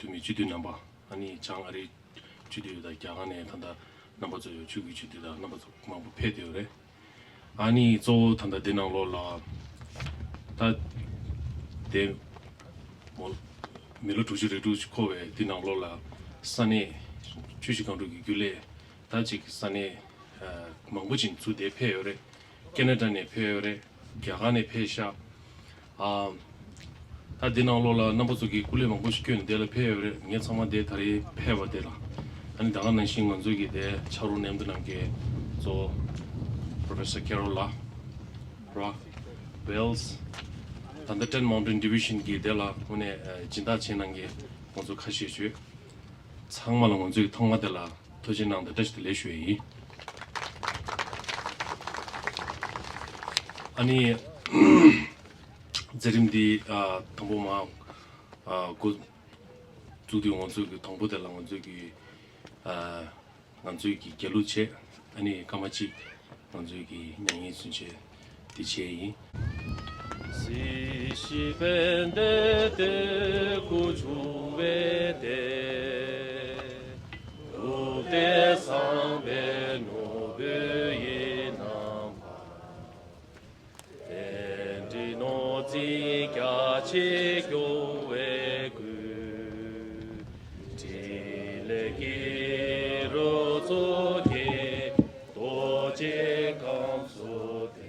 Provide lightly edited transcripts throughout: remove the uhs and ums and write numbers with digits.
me judy number. Ani Changari judy the Gangane Tanda number to Chugi judy the number to Mambu Pedio. Ani so Tanda Dinang Lola that they Milutu to Kowe, Dinang Lola, Sunny, Chushi Gangdrug Gule, Tajik Sunny Mambujin to the Peore, Canada ne Peore, Gagane Pesha. Dinang Lola number to Gule Mambushkin, Dela Peore, get someone de Tari Peva Dela. And the Anna Shingonzugi there, Charu named Nange, so Professor Carole, Wells, and the 10 Mountain Division Gidela, when a Jinda Chenange, Monzo Kashi, Sangmalangonzu Tongadela, Tojin the Dutch Deleshui. Ani Zerim Tomboma good to the Monzuki Tombo de Langonzuki Nanzuki Geluche, Ani Kamachi, Nanzuki Nangi Sunche, Dichei. Si pende te kuchuve te ute sambe no be namba tendi no ti kya che kyo we ku ti le ki ro zo ke do je kam so te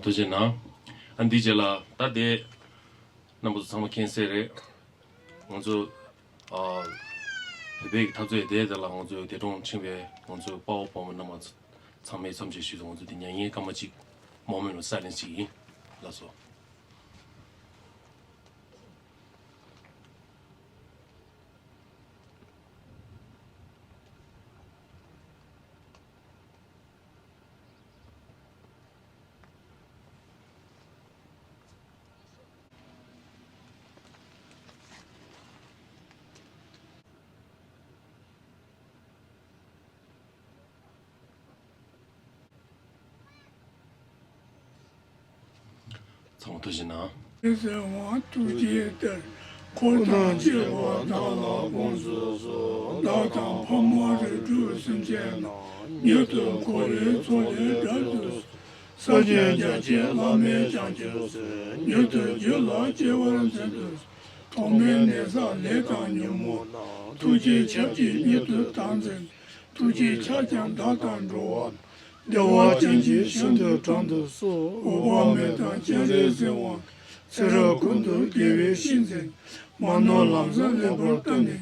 Tojina and Dijela that day number some cancer onzo the big Tazu de la onzo they don't chimbe onzo power bomb numbers some made some issues onto the Yang Kamachi moment of silence. That's all. Tojina. Is a want to get the Kodan Jiwa, Dala Gonzo, Dhokham, Pomori, Jews in Jena, Newton, Kore, Sole, Dadus, Sajan, Lame, Janjus, Newton, Jilla, Jewan, Zendus, Tomen, Neza, Lekan, Yumo, Tuji, Chapi, Newton, Tanzan, Tuji, Chajan, Datan, Rowan. The watching Shinto Tando so, Obama, Jerezewan, Sarah Kundo, Gave Shinzen, Mano Lanza, Lebertani,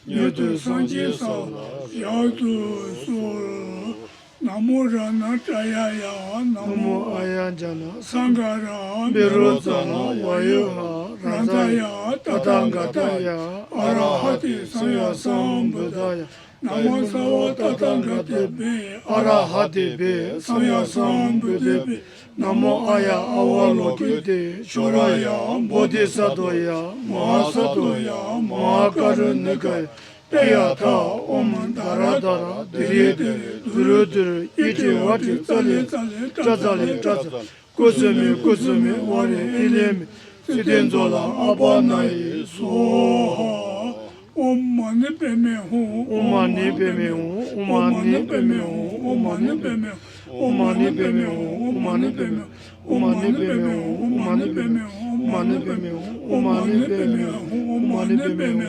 Yutu Sanji Sala, Yatu So, Namura Natayaya, Namo Ayajana, Sangara, Berozana, Wayuha, Ranzaya, Tatangataya, Arahati, Saya Sambudaya. Namo Sawa Tatanga Tebe, Arahati Be, Saya Sambudebe, Namo Aya Awalokite, Shoraya, Bodhisattva, Mahasatoya, Mahakarunika, Teyata, Om Daradara, Diri, Duru, Iti Wati, Tali, Tazali, Kusumi, Wari, Ilimi, Sidenzola, Abanai, Soha. Omani peme hu, omani peme hu, omani peme hu, omani peme hu, Omani beme omani beme omani beme omani beme omani beme omani beme omani beme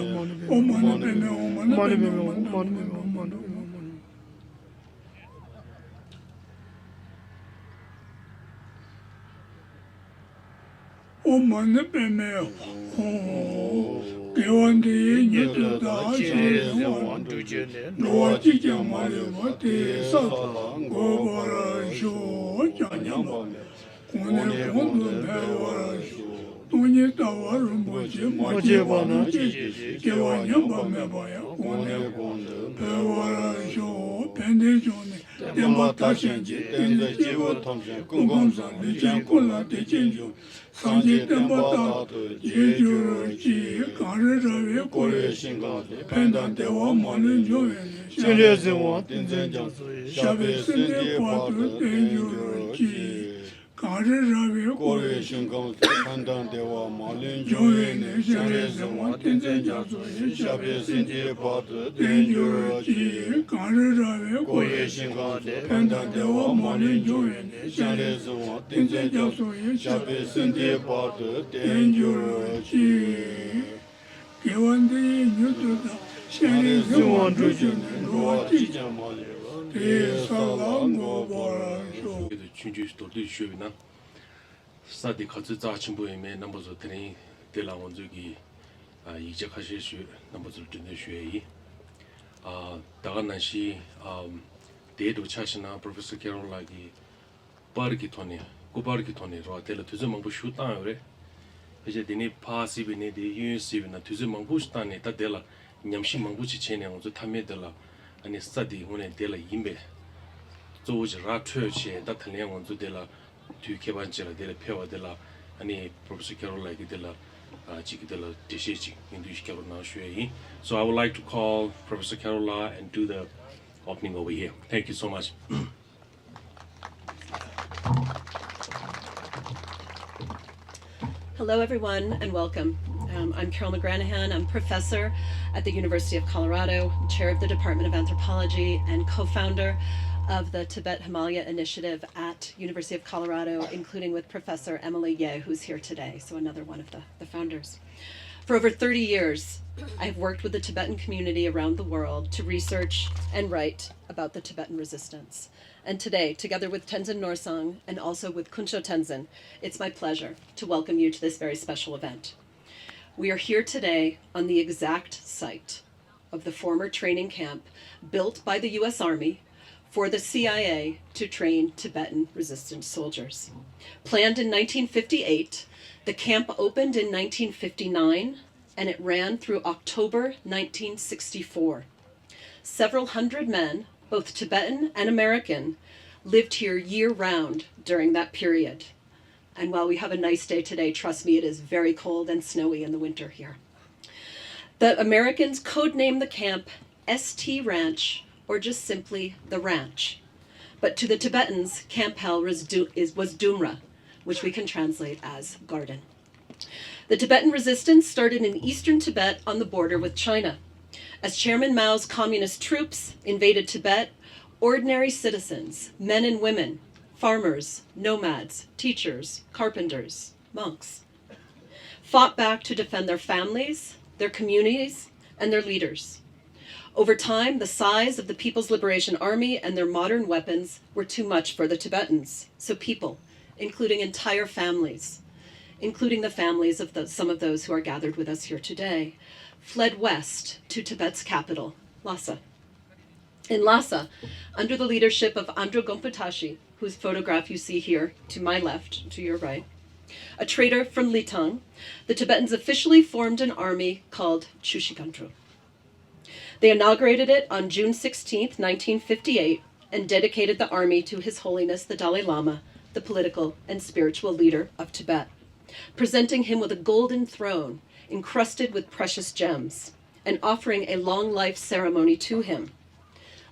omani beme omani beme omani beme Gewandi nyetu da shire wandu jene Noachi jamale wate sata Gobara sho janyamba Kone kondu pewara sho Tunye tawaru moche bana cheche Gewa nyamba mebaya Kone kondu pewara sho Pende jone Demba tashenje Tende jewa tamshen Kungomsa Lichen kola techenjo Sanje temba tato Jejuru chi Kare rave kore shinga Pendan dewa mani joye Shere zewa tenzen jansu Shabe sende patu tenjuru chi Kare rave kore shinga Pendan dewa mani joye Shere zewa tenzen jansu Shabe sende patu tenjuru chi Kare rave kore shinga Pendan dewa mani joye Shere zewa tenzen jansu Shabe sende patu tenjuru chi Gewandi nyutuda shari ziwan dujun ruwati jamali te salango barasho. 춘주 돌도 쉬어나 사디 같이 자친구에게 넘버서 드린 데라 원적이 이제 가실 수 넘버서 드는 쉬이 다가난시 데도 차시나 프로페서 캐롤라기 빠르기 토네 고빠르기 토네로 데를 두즈망부 슈타요레 이제 디니 파시비네 디 유시비나 두즈망부 슈타네 다데라 냠시 망부치 체네 원저 탐메데라 아니 스타디 혼에 데라 임베 조지 라트치 다틀레 원저 데라 뒤케반치라 데라 페와데라 아니 프로페서 캐롤라기 데라 지기데라 DCG 인도시 캐롤나 슈에이. So I would like to call Professor Carole and do the opening over here. Thank you so much. Hello, everyone, and welcome. I'm Carole McGranahan. I'm professor at the University of Colorado, chair of the Department of Anthropology, and co-founder of the Tibet Himalaya Initiative at University of Colorado, including with Professor Emily Ye, who's here today, so another one of the founders. For over 30 years, I've worked with the Tibetan community around the world to research and write about the Tibetan resistance. And today, together with Tenzin Norsang and also with Kunsho Tenzin, it's my pleasure to welcome you to this very special event. We are here today on the exact site of the former training camp built by the US Army for the CIA to train Tibetan resistance soldiers. Planned in 1958, the camp opened in 1959, and it ran through October 1964. Several hundred men, both Tibetan and American, lived here year-round during that period. And while we have a nice day today, trust me, it is very cold and snowy in the winter here. The Americans codenamed the camp ST Ranch, or just simply the ranch. But to the Tibetans, Camp Hell was Dumra, which we can translate as garden. The Tibetan resistance started in eastern Tibet on the border with China. As Chairman Mao's communist troops invaded Tibet, ordinary citizens, men and women, farmers, nomads, teachers, carpenters, monks, fought back to defend their families, their communities, and their leaders. Over time, the size of the People's Liberation Army and their modern weapons were too much for the Tibetans. So people, including entire families, including the families of some of those who are gathered with us here today, fled west to Tibet's capital, Lhasa. In Lhasa, under the leadership of Andro Gompatashi, whose photograph you see here to my left, to your right, a trader from Litang, the Tibetans officially formed an army called Chushi. They inaugurated it on June 16, 1958, and dedicated the army to His Holiness the Dalai Lama, the political and spiritual leader of Tibet, presenting him with a golden throne encrusted with precious gems, and offering a long life ceremony to him.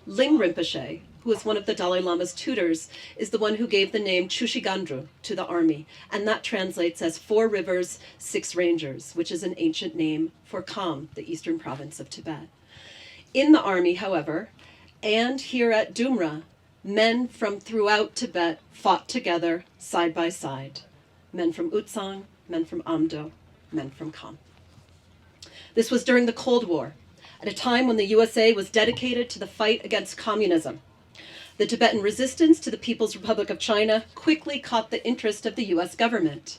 Ling Rinpoche, who was one of the Dalai Lama's tutors, is the one who gave the name Chushi Gangdrug to the army, and that translates as 4 rivers, 6 rangers, which is an ancient name for Kham, the eastern province of Tibet. In the army, however, and here at Dumra, men from throughout Tibet fought together side by side. Men from Utsang, men from Amdo, men from Kham. This was during the Cold War, at a time when the USA was dedicated to the fight against communism. The Tibetan resistance to the People's Republic of China quickly caught the interest of the US government.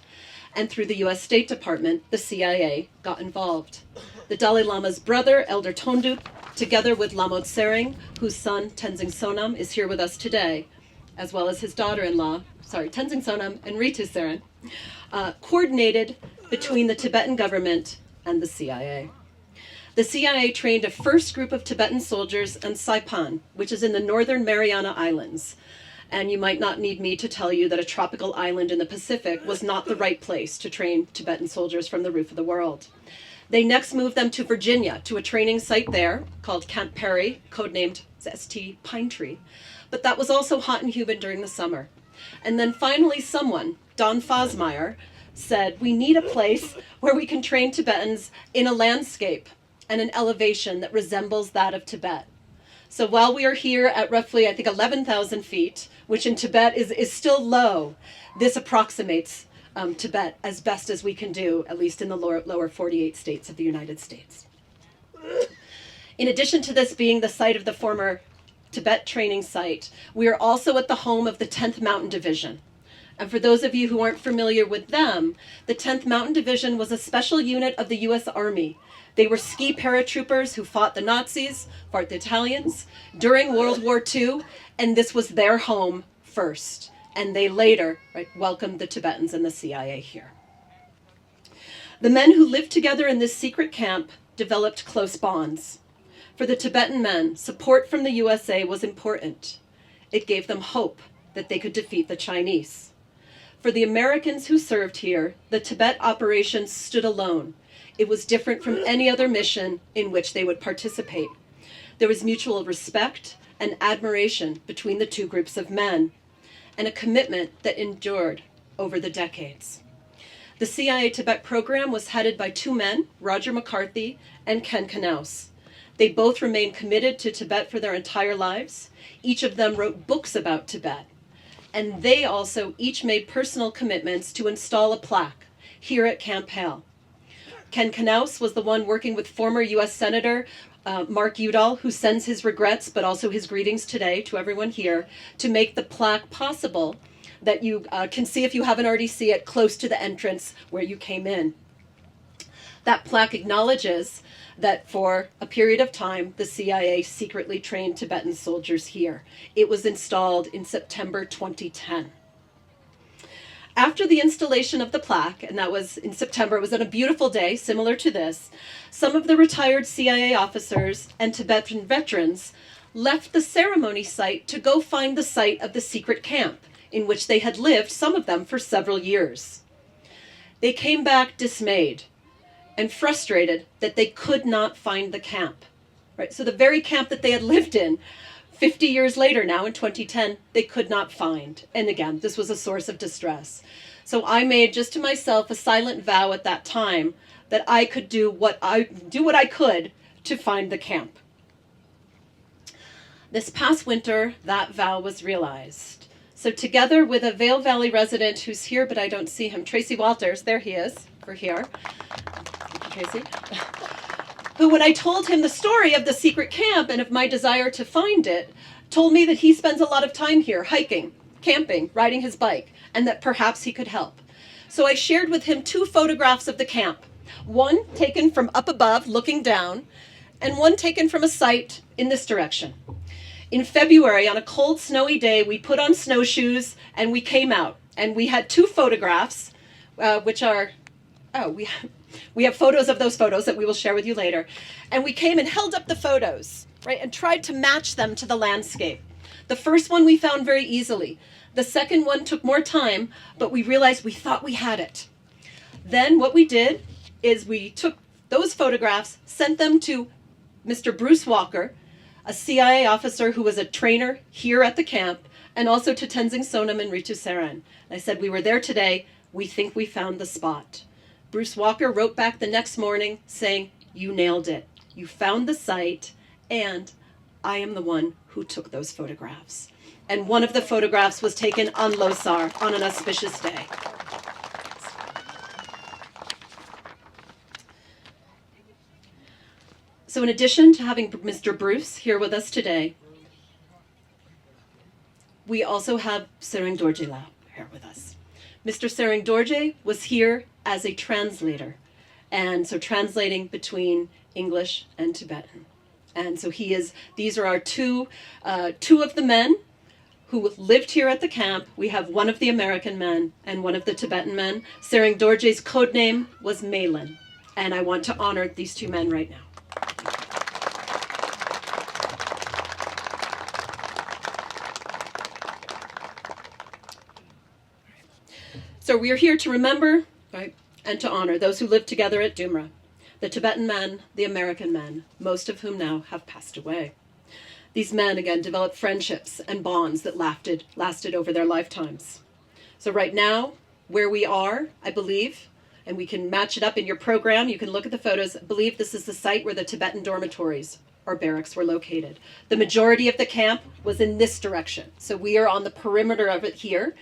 And through the US State Department, the CIA got involved. The Dalai Lama's brother, Elder Tonduk, together with Lama Tsering, whose son, Tenzing Sonam, is here with us today, as well as his daughter-in-law, Tenzing Sonam and Ritu Tsering, coordinated between the Tibetan government and the CIA. The CIA trained a first group of Tibetan soldiers in Saipan, which is in the northern Mariana Islands. And you might not need me to tell you that a tropical island in the Pacific was not the right place to train Tibetan soldiers from the roof of the world. They next moved them to Virginia, to a training site there called Camp Perry, codenamed ST Pine Tree. But that was also hot and humid during the summer. And then finally someone, Don Fosmeyer, said, we need a place where we can train Tibetans in a landscape and an elevation that resembles that of Tibet. So while we are here at roughly, I think, 11,000 feet, which in Tibet is still low, this approximates Tibet as best as we can do, at least in the lower 48 states of the United States. In addition to this being the site of the former Tibet training site, we are also at the home of the 10th Mountain Division. And for those of you who aren't familiar with them, the 10th Mountain Division was a special unit of the US Army. They were ski paratroopers who fought the Nazis, fought the Italians during World War II, and this was their home first. And they later welcomed the Tibetans and the CIA here. The men who lived together in this secret camp developed close bonds. For the Tibetan men, support from the USA was important. It gave them hope that they could defeat the Chinese. For the Americans who served here, the Tibet operation stood alone. It was different from any other mission in which they would participate. There was mutual respect and admiration between the two groups of men, and a commitment that endured over the decades. The CIA Tibet program was headed by two men, Roger McCarthy and Ken Knaus. They both remained committed to Tibet for their entire lives. Each of them wrote books about Tibet. And they also each made personal commitments to install a plaque here at Camp Hale. Ken Knaus was the one working with former U.S. Senator Mark Udall, who sends his regrets, but also his greetings today to everyone here, to make the plaque possible that you can see, if you haven't already seen it, close to the entrance where you came in. That plaque acknowledges that for a period of time, the CIA secretly trained Tibetan soldiers here. It was installed in September 2010. After the installation of the plaque, and that was in September, it was on a beautiful day, similar to this, some of the retired CIA officers and Tibetan veterans left the ceremony site to go find the site of the secret camp in which they had lived, some of them for several years. They came back dismayed and frustrated that they could not find the camp. Right? So the very camp that they had lived in 50 years later now, in 2010, they could not find. And again, this was a source of distress. So I made just to myself a silent vow at that time that I could do what I could to find the camp. This past winter, that vow was realized. So together with a Vail Valley resident who's here, but I don't see him, Tracy Walters, there he is, for here. Tracy. Who, when I told him the story of the secret camp and of my desire to find it, told me that he spends a lot of time here, hiking, camping, riding his bike, and that perhaps he could help. So I shared with him 2 photographs of the camp, one taken from up above, looking down, and one taken from a site in this direction. In February, on a cold, snowy day, we put on snowshoes and we came out, and we had 2 photographs, which are, we have photos of those photos that we will share with you later. And we came and held up the photos, right, and tried to match them to the landscape. The first one we found very easily. The second one took more time, but we realized we thought we had it. Then what we did is we took those photographs, sent them to Mr. Bruce Walker, a CIA officer who was a trainer here at the camp, and also to Tenzing Sonam and Ritu Tsering. I said, we were there today. We think we found the spot. Bruce Walker wrote back the next morning saying, you nailed it. You found the site, and I am the one who took those photographs. And one of the photographs was taken on Losar on an auspicious day. So in addition to having Mr. Bruce here with us today, we also have Sereng Dorje here with us. Mr. Sereng Dorje was here as a translator, and so translating between English and Tibetan. And so these are our two of the men who lived here at the camp. We have one of the American men and one of the Tibetan men. Sereng Dorje's code name was Malin, and I want to honor these two men right now. So we are here to remember, right, and to honor those who lived together at Dumra, the Tibetan men, the American men, most of whom now have passed away. These men, again, developed friendships and bonds that lasted over their lifetimes. So right now, where we are, I believe, and we can match it up in your program, you can look at the photos, I believe this is the site where the Tibetan dormitories or barracks were located. The majority of the camp was in this direction. So we are on the perimeter of it here.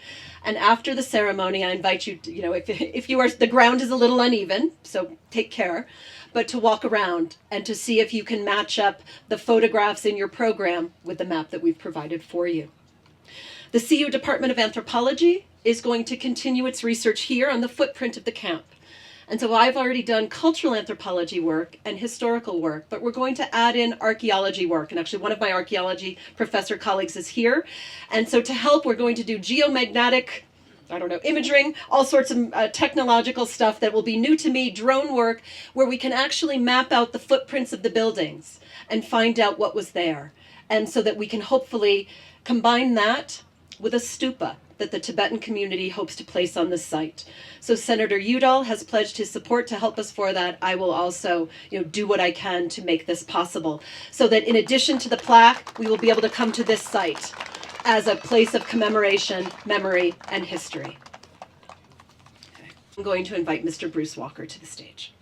And after the ceremony, I invite you, if you are, the ground is a little uneven, so take care, but to walk around and to see if you can match up the photographs in your program with the map that we've provided for you. The CU Department of Anthropology is going to continue its research here on the footprint of the camp. And so I've already done cultural anthropology work and historical work, but we're going to add in archaeology work. And actually one of my archaeology professor colleagues is here. And so to help, we're going to do geomagnetic, imaging, all sorts of technological stuff that will be new to me, drone work, where we can actually map out the footprints of the buildings and find out what was there. And so that we can hopefully combine that with a stupa that the Tibetan community hopes to place on this site. So Senator Udall has pledged his support to help us for that. I will also do what I can to make this possible, so that in addition to the plaque, we will be able to come to this site as a place of commemoration, memory, and history. Okay. I'm going to invite Mr. Bruce Walker to the stage.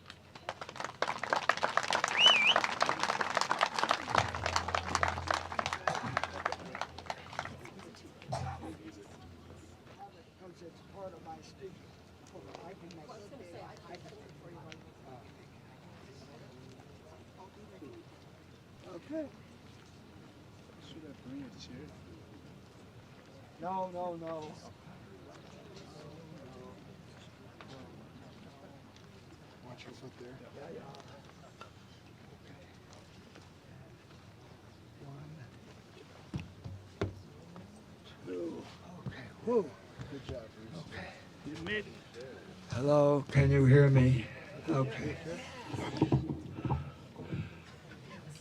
Okay. Should I bring a chair? No. Watch your foot there. Yeah. Okay. 1, 2. Okay. Whoa. Good job, Bruce. Okay. You made it. Hello. Can you hear me? Okay.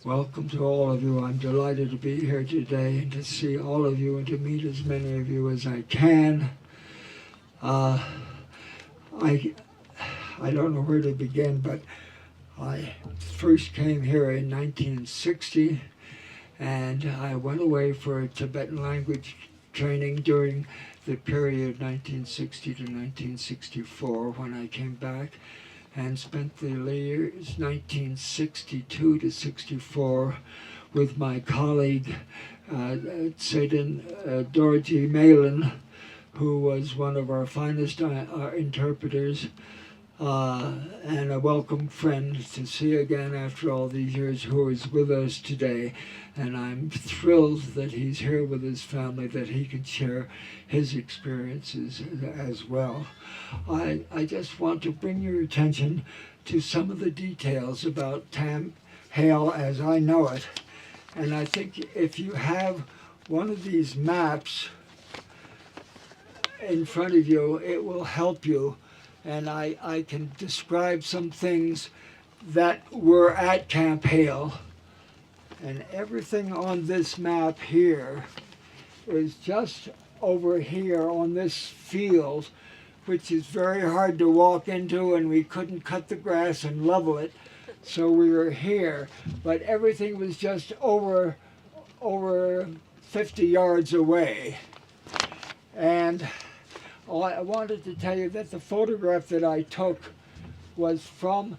Welcome to all of you. I'm delighted to be here today and to see all of you and to meet as many of you as I can. I don't know where to begin, but I first came here in 1960, and I went away for Tibetan language training during the period 1960 to 1964 when I came back, and spent the years 1962 to 64 with my colleague Sereng Dorje Malin, who was one of our finest interpreters and a welcome friend to see again after all these years, who is with us today. And I'm thrilled that he's here with his family, that he can share his experiences as well. I just want to bring your attention to some of the details about Tam Hale as I know it. And I think if you have one of these maps in front of you, it will help you. And I can describe some things that were at Camp Hale. And everything on this map here is just over here on this field, which is very hard to walk into, and we couldn't cut the grass and level it, so we were here. But everything was just over 50 yards away. And I wanted to tell you that the photograph that I took was from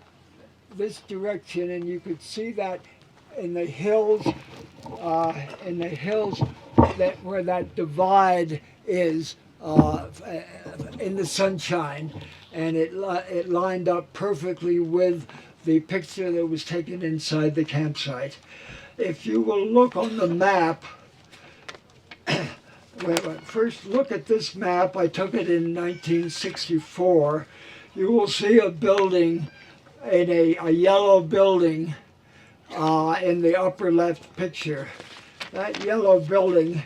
this direction, and you could see that in the hills where that divide is in the sunshine, and it lined up perfectly with the picture that was taken inside the campsite. If you will look on the map, first look at this map. I took it in 1964. You will see a building, in a yellow building in the upper left picture. That yellow building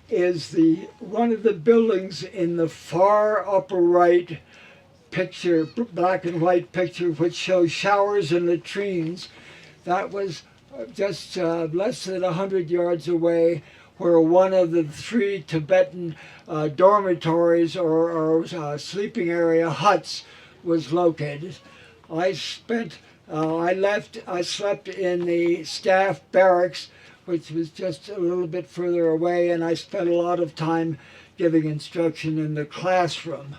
is one of the buildings in the far upper right picture, black and white picture, which shows showers and latrines. That was just less than 100 yards away, where one of the 3 Tibetan dormitories or sleeping area huts was located. I slept in the staff barracks, which was just a little bit further away, and I spent a lot of time giving instruction in the classroom.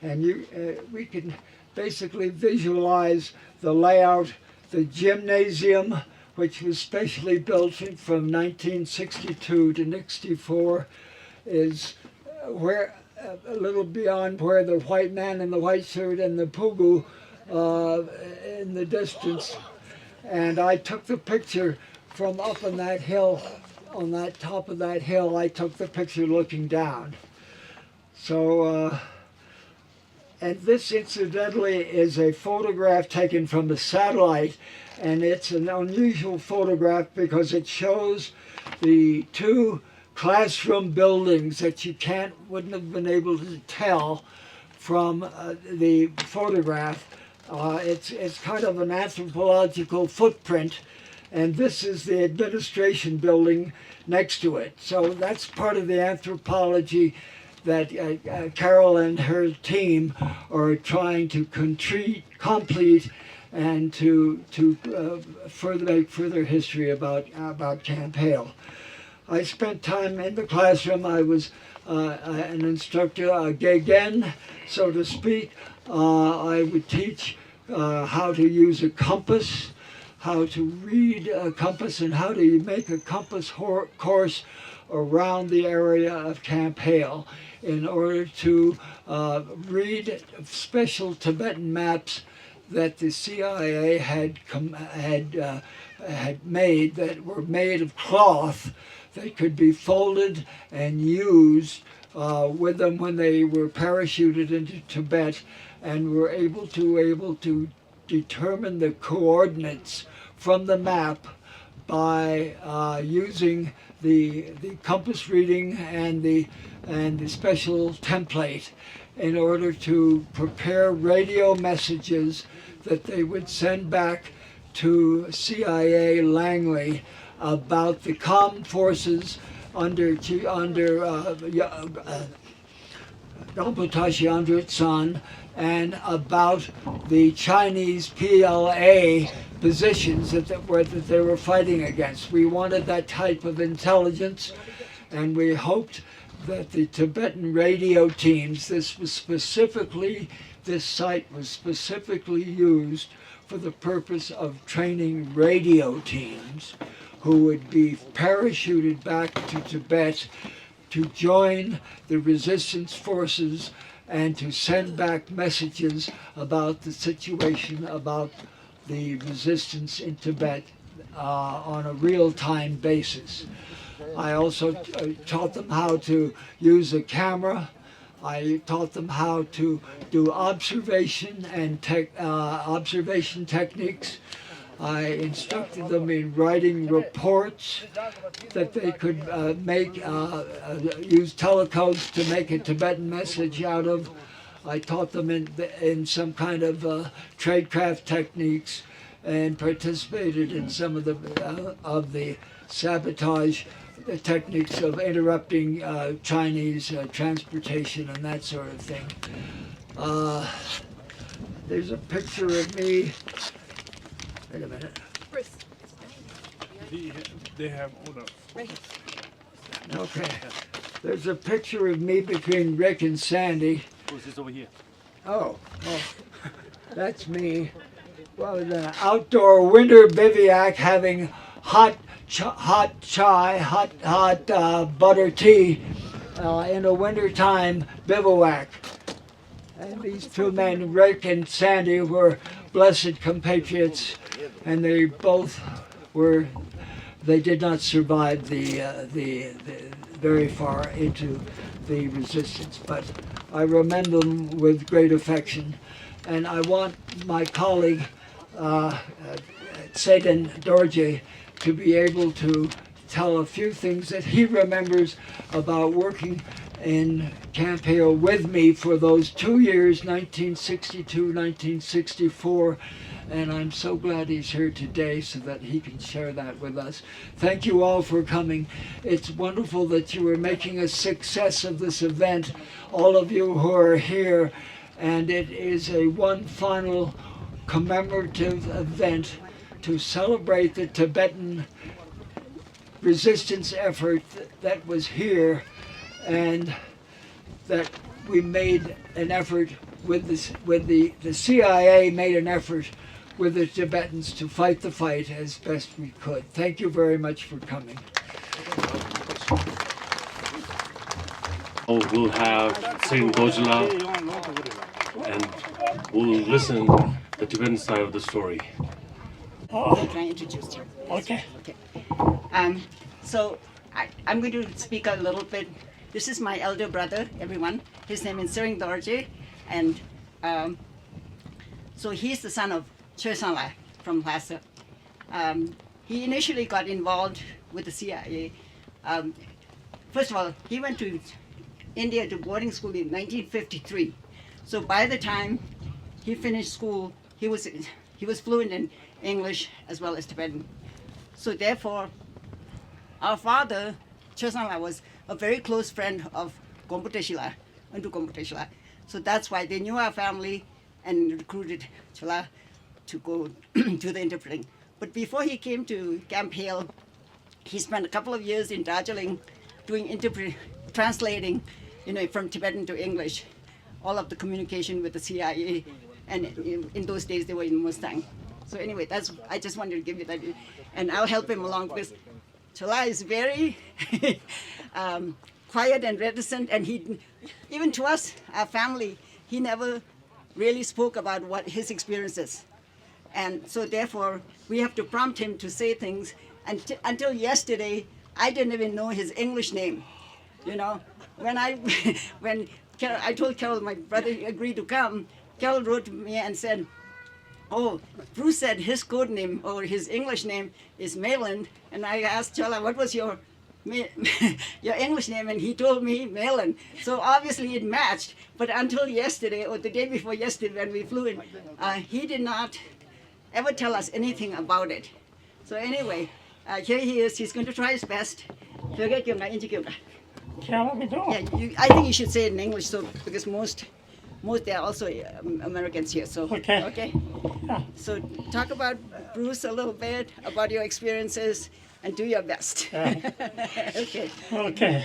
And we can basically visualize the layout. The gymnasium, which was specially built from 1962 to 1964, is where a little beyond where the white man in the white shirt and the pugu in the distance. And I took the picture from up on that hill, on that top of that hill. I took the picture looking down. So, and this incidentally is a photograph taken from a satellite, and it's an unusual photograph because it shows the 2 classroom buildings that you wouldn't have been able to tell from the photograph. It's kind of an anthropological footprint, and this is the administration building next to it. So that's part of the anthropology that Carole and her team are trying to complete and to make further history about Camp Hale. I spent time in the classroom. I was an instructor, a gegen, so to speak. I would teach how to use a compass, how to read a compass, and how to make a compass course around the area of Camp Hale in order to read special Tibetan maps that the CIA had made, that were made of cloth that could be folded and used with them when they were parachuted into Tibet, and were able to determine the coordinates from the map by using the compass reading and the special template in order to prepare radio messages that they would send back to CIA Langley about the comm forces under Dhampotashi Andritsan, and about the Chinese PLA positions that they were fighting against. We wanted that type of intelligence, and we hoped that the Tibetan radio teams, this site was specifically used for the purpose of training radio teams who would be parachuted back to Tibet to join the resistance forces and to send back messages about the situation, about the resistance in Tibet on a real-time basis. I also taught them how to use a camera. I taught them how to do observation and observation techniques. I instructed them in writing reports that they could use telecodes to make a Tibetan message out of. I taught them in some kind of tradecraft techniques, and participated in some of the sabotage techniques of interrupting Chinese transportation and that sort of thing. There's a picture of me. Wait a minute. They have order. Okay. There's a picture of me between Rick and Sandy. Who's this over here? Oh, that's me. Well, in an outdoor winter bivouac having hot chai, hot butter tea in a wintertime bivouac. And these two men, Rick and Sandy, were blessed compatriots, and they both were. They did not survive the very far into the resistance, but I remember them with great affection. And I want my colleague, Sedan Dorje, to be able to tell a few things that he remembers about working in Camp Hale with me for those 2 years, 1962, 1964. And I'm so glad he's here today so that he can share that with us. Thank you all for coming. It's wonderful that you are making a success of this event, all of you who are here. And it is one final commemorative event to celebrate the Tibetan resistance effort that was here, and that we made an effort with the CIA made an effort with the Tibetans to fight the fight as best we could. Thank you very much for coming. Oh, we'll have Saint Dojala, and we'll listen the Tibetan side of the story. Can I introduce you? Okay. Okay. So I'm going to speak a little bit. This is my elder brother, everyone. His name is Sering Dorje, and so he's the son of Chosanla from Lhasa. He initially got involved with the CIA. First of all, he went to India to boarding school in 1953. So by the time he finished school, he was fluent in English as well as Tibetan. So therefore, our father, Chosanla, was a very close friend of Gomputeshila, Untu Gomputeshila. So that's why they knew our family and recruited Chola to go to the interpreting. But before he came to Camp Hale, he spent a couple of years in Darjeeling doing translating, from Tibetan to English, all of the communication with the CIA, and in those days they were in Mustang. So anyway, I just wanted to give you that, and I'll help him along because Chola is very quiet and reticent, and even to us, our family, he never really spoke about what his experiences. And so therefore, we have to prompt him to say things. Until yesterday, I didn't even know his English name. When I told Carole my brother agreed to come, Carole wrote to me and said, "Oh, Bruce said his code name or his English name is Mayland," and I asked Chola, "What was your English name?" And he told me Mayland. So obviously it matched. But until yesterday or the day before yesterday when we flew in, he did not ever tell us anything about it. So anyway, here he is. He's going to try his best. Yeah, I think you should say it in English, so because most there are also Americans here. So okay. So talk about Bruce a little bit, about your experiences, and do your best. Okay. Okay.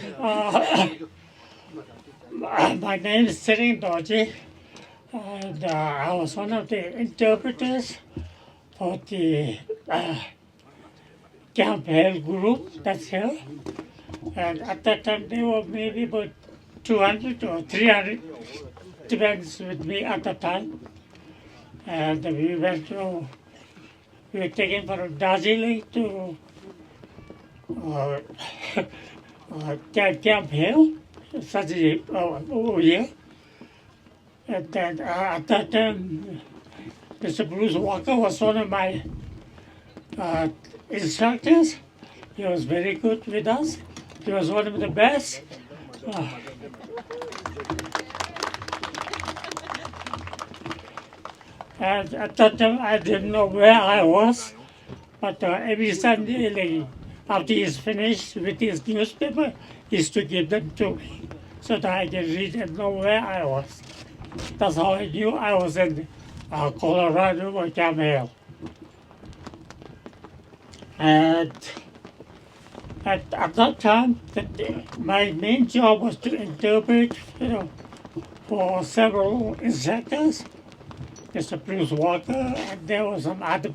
My name is Sering Dorje, and I was one of the interpreters for the Camp Hale group that's here. And at that time, there were maybe about 200 or 300 Tibetans with me at the time. And we were taken from Darjeeling to Camp Hale, over here. And then at that time, Mr. Bruce Walker was one of my instructors. He was very good with us. He was one of the best. And at that time, I didn't know where I was. But every Sunday, after he's finished with his newspaper, he used to give them to me so that I can read and know where I was. That's how I knew I was in Colorado or Camp Hale. And at that time, my main job was to interpret, for several instructors, Mr. Bruce Walker, and there were some other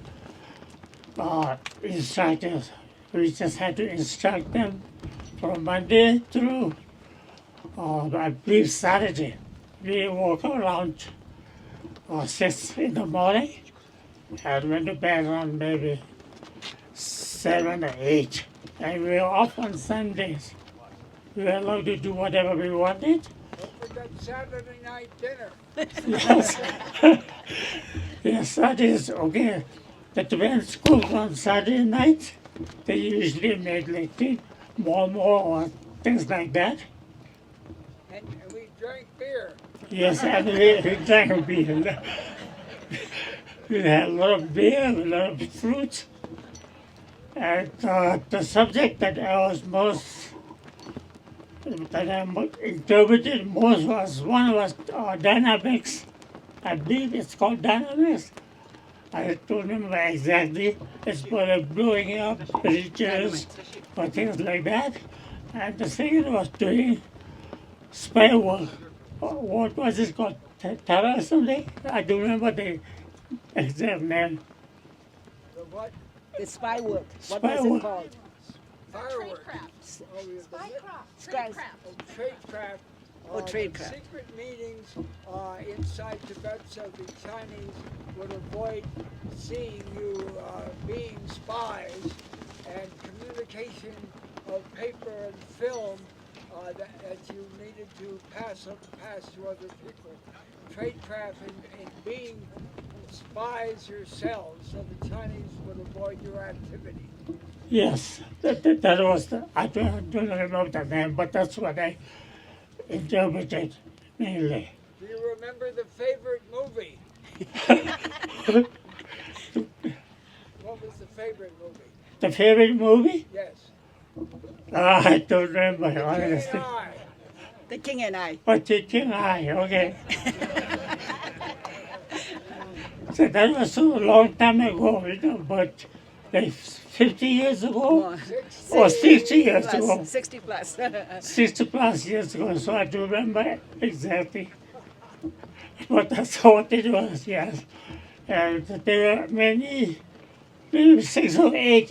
instructors. We just had to instruct them from Monday through, I believe, Saturday. We woke around 6 in the morning and went to bed around maybe 7 or 8. And we were off on Sundays. We were allowed to do whatever we wanted. Don't forget Saturday night dinner. Yes. Yes, that is okay. The Tibetan schools on Saturday night, they usually make like momo or things like that. And we drank beer. Yes, and we drank beer. We had a lot of beer, a lot of fruit. And the subject that I interpreted most was dynamics. I believe it's called dynamics. I don't remember exactly. It's for blowing up bridges or things like that. And the second was doing spy work. What was it called? Tara or something? I don't remember the exact name. The what? The spy work. What Spy was it work. called? Fireworks. Scratch. Tradecraft. Oh, tradecraft. Secret meetings inside Tibet so the Chinese would avoid seeing you being spies, and communication of paper and film that you needed to pass to other people. Tradecraft and being spies yourselves so the Chinese would avoid your activity. Yes, that was I don't remember the name, but that's what I interpreted mainly. Do you remember the favorite movie? What was the favorite movie? The favorite movie? Yes. I don't remember, honestly. The King and I. But the King Eye, okay. So that was so long time ago, but like 50 years ago, or 60 years plus, ago. 60 plus. 60 plus years ago, so I don't remember exactly. But that's what it was, yes. And there were maybe 6 or 8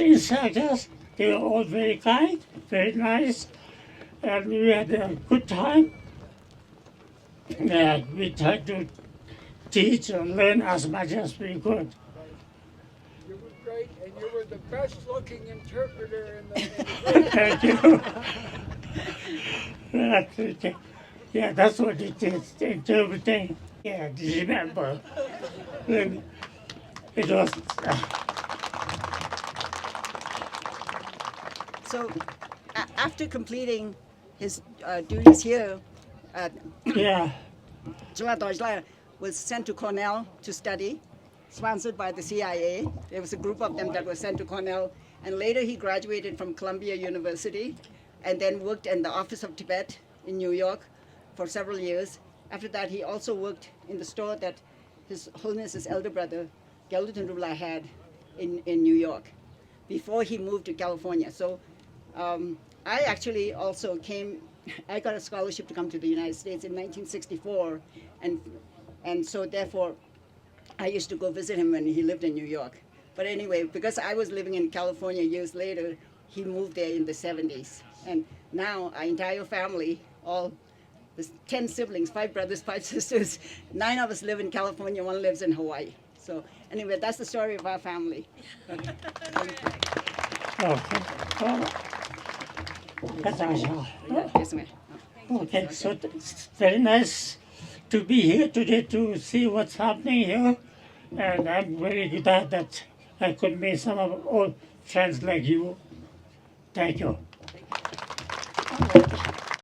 instructors. They were all very kind, very nice, and we had a good time. And we tried to teach and learn as much as we could. You were great, and you were the best-looking interpreter in the Thank you. That's okay. Yeah, that's what it is, interpreting. Yeah, remember. It was... So, after completing his duties here, yeah. Jula Dojla was sent to Cornell to study, sponsored by the CIA. There was a group of them that was sent to Cornell, and later he graduated from Columbia University and then worked in the Office of Tibet in New York for several years. After that, he also worked in the store that His Holiness's elder brother, Gangdrug, had in New York before he moved to California. So I actually also I got a scholarship to come to the United States in 1964, and so therefore I used to go visit him when he lived in New York. But anyway, because I was living in California years later, he moved there in the 70s. And now our entire family, there's 10 siblings, 5 brothers, 5 sisters, 9 of us live in California, 1 lives in Hawaii. So anyway, that's the story of our family. Yes, ma'am. Okay, so it's very nice to be here today to see what's happening here. And I'm very glad that I could meet some of old friends like you. Thank you.